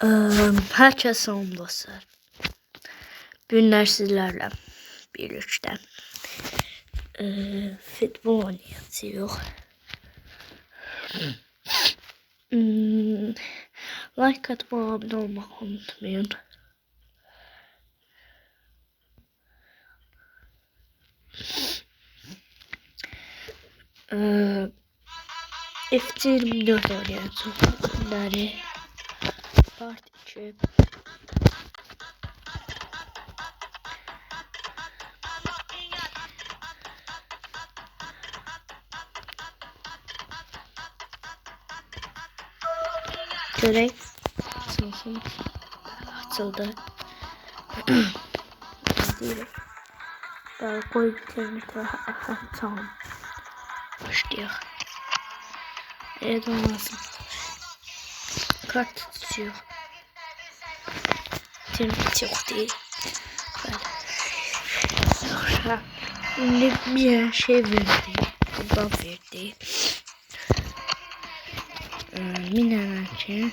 Herkese selam dostlar. Günler sizlerle birlikte futbol oynayacağıq. Like atıp abone olmayı unutmayın. FC24 oynayacağıq. Dari Part 2. Görək. Açılsın. Açıldı. Deyirəm. Qoy internetə. Tamam. Başlayaq. Evet olmasın. Kart tutuyor. İnternet yok değil. Böyle. Şimdi bir şey verdi. Buradan verdi. Minanaki.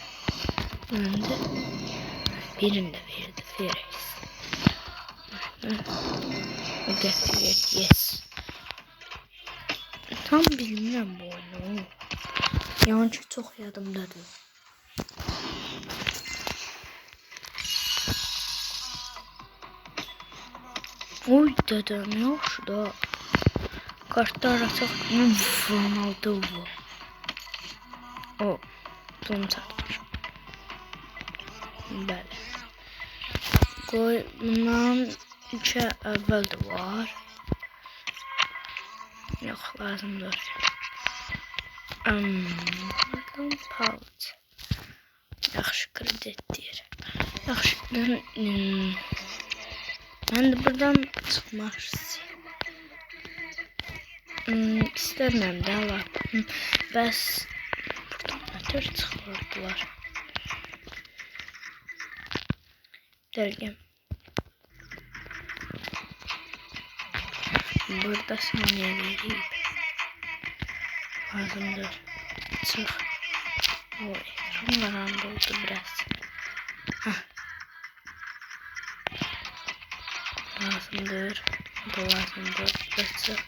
Ben de birinde verdi. Vereyiz. O getirdi. Yes. Tam bilmiyorum bu oyunu. Yancı çok yadımdadır. Oy dedem yok şurada. Kartlar açıq. Ronaldo bu. O. Bunu satmış. Bəli. Qoy bundan 3'e əvvəl də var. Yox, lazımdır. Buradan pouch. Yaxşı kredit deyir. Yaxşı. Ben de buradan çıxmaq istəyirəm. İstəmirəm də Allah. Bəs buradan nətər çıxırdılar? Dərgəm. Burada saniye vereyim. Lazımdır. Çıx. O ekran karanlık oldu biraz. Heh. Lazımdır. Bu lazımdır. Çıx.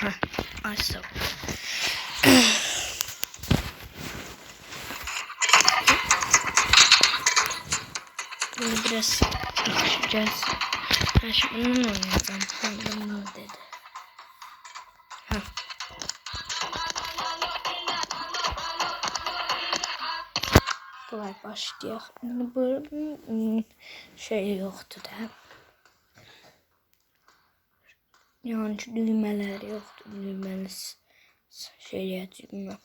Heh. Açsam. Bunu biraz bakacağız. Ben şimdi bununla oynayacağım. Sandım ne dedi. Heh. Kolay başlayaq. Bu şey yoktu da. Yani düğmeler yoktu. Düğmeli şey yapacağım.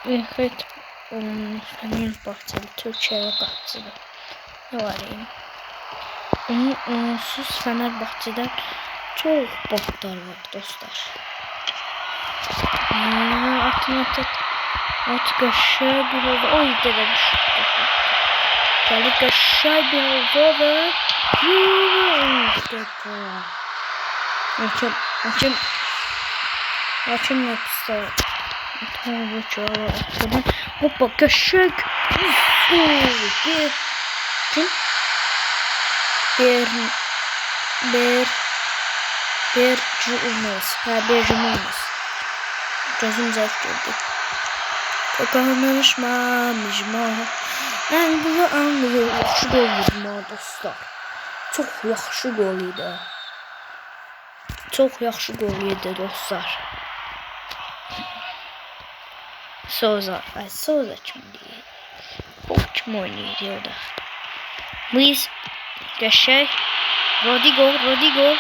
Evet, Fenerbahçeli, Türkiye'ye bahçeli. Ne var yani? Onsuz Fenerbahçe'den çok botlar var dostlar. At kaşığı bir oldu. Oy demiş. Geldi kaşığı bir oldu ve Hakem yapsa. Tamam bu çağla atladım. Hoppa kaşık. Bir kim? Bir cumhurumuz. Bir cumhurumuz. Gözüm zevk gördü. Kokanışmamışma. Anlıyor. Yaxşı gol yedi dostlar. Çok yaxşı gol yedi. Çok yaxşı gol yedi dostlar. Souza kim değil. O kim oynuyor orada? Luis Geçey. Rodrigo.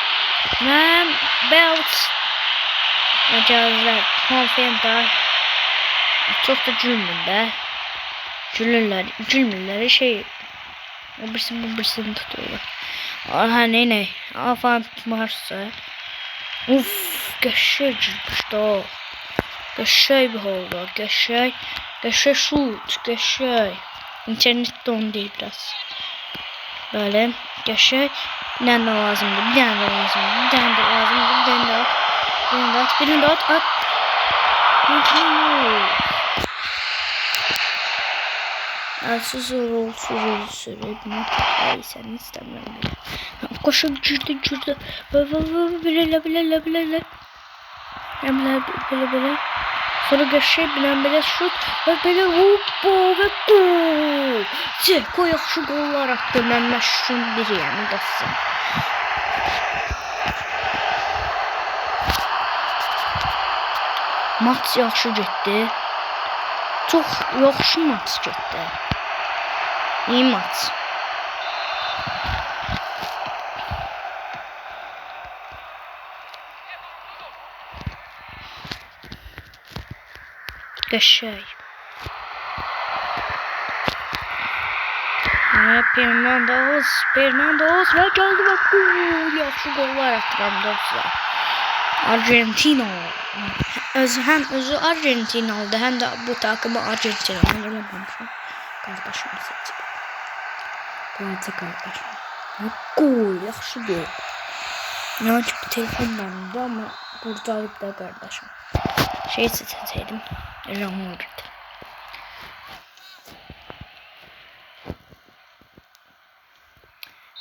Belt. Mecazlar. Konfenta. Çok da cümlende. Gülmürler şey. O birisini tutuyorlar. Aha ne? Afan varsa. Uf, qəşəng cırmışdı o. Qəşəng bir oldu. Qəşəng şut, qəşəng. İnternetdə onu deyil biraz. Böyle qəşəng. Bir tane de lazımdı. Birini de at. Sus sürüp sen istemiyorum bile. Koşup cırdı. Böyle. Sonra geçşey bilen böyle şut ve böyle hoppa ve gol. Ceko yaxşı gollar attı. Mən məşhurun biri yəni dostum. Maç yaxşı getdi. Çox yaxşı maç getdi. İyi maç. Qəşəng. Fernandes ve geldi ve gol. Yaxşı gollar atıran dostlar. Argentina. Özü Argentinalıdır. Hem de bu takımı Argentinalı eləməmişəm. Kardeşim seçib. Qançı kardeşim. Gol, yaxşı gol. Yəni ki bu telefon məndə, amma qurtarıb da kardeşim. Şey seçəcəydim. Ronaldo.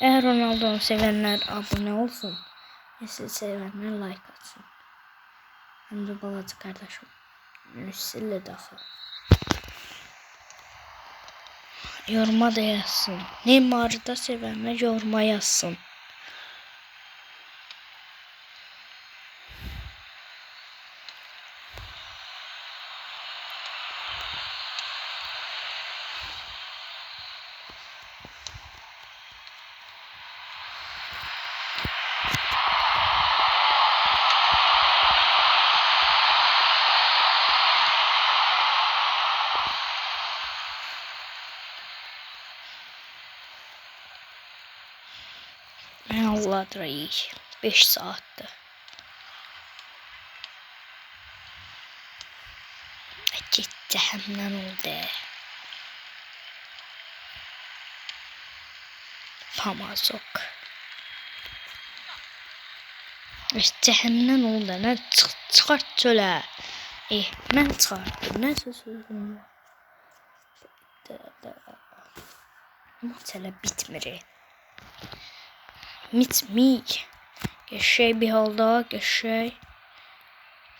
Eğer Ronaldo'nu sevenler abone olsun. Sizi sevenler like atsın. Hem de balacı kardeşim. Müsille daxil. Yoruma da yazsın. Neymar'ı da sevenler yoruma yazsın. Allah iyi. 5 saatte. Gitti hemen oldu. Pamazok. Cehennem oldu. Ne çıkart çölə. Ben çıkarttım. Ne sözüm? Mesela bitmir. Mitmik. Geçey bir halda. Geçey.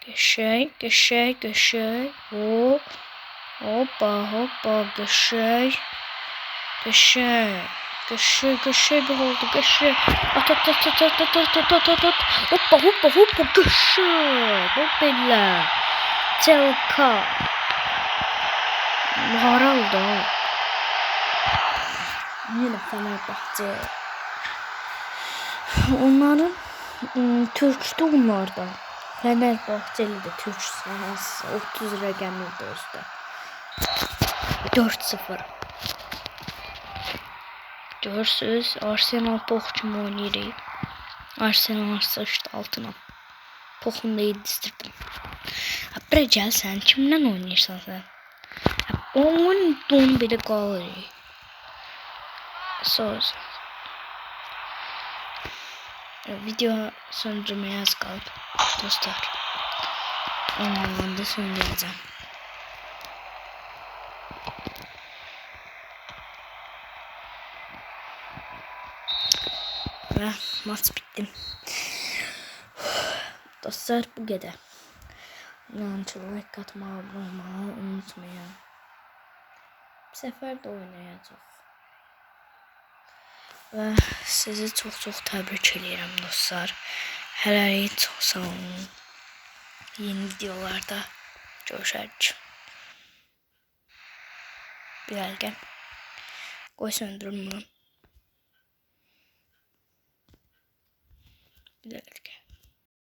Hoppa. Geçey. Bir oldu. Geçey. At. Hoppa. Geçey. Hoppilla. Celka. Haraldı. Yine Fenerbahçe. Onların Türk'tü onlardan. Fenerbahçeli de Türk sahası 30 lira gelmedi özde. 4-0. Görsüz Arsenal Poch kimi oynayır. Arsenal sıçdı altına. Poch'unu da yedistirdim. Bre gel sen kimden oynayırsan sen? Onun don biri qalır. Söz. Video söndürmeye az kaldı dostlar. Ondan da söndüreceğim. Ve maç bitti. Dostlar bu kadar. Like atmayı, abone olmayı unutmayın. Bu sefer de oynayacağız. Ve sizi çok tebrik ederim dostlar. Hələlik çok sağ olun. Yeni videolarda görüşürüz. Bir dakika. Koy söndürüm bunu. Bir dakika.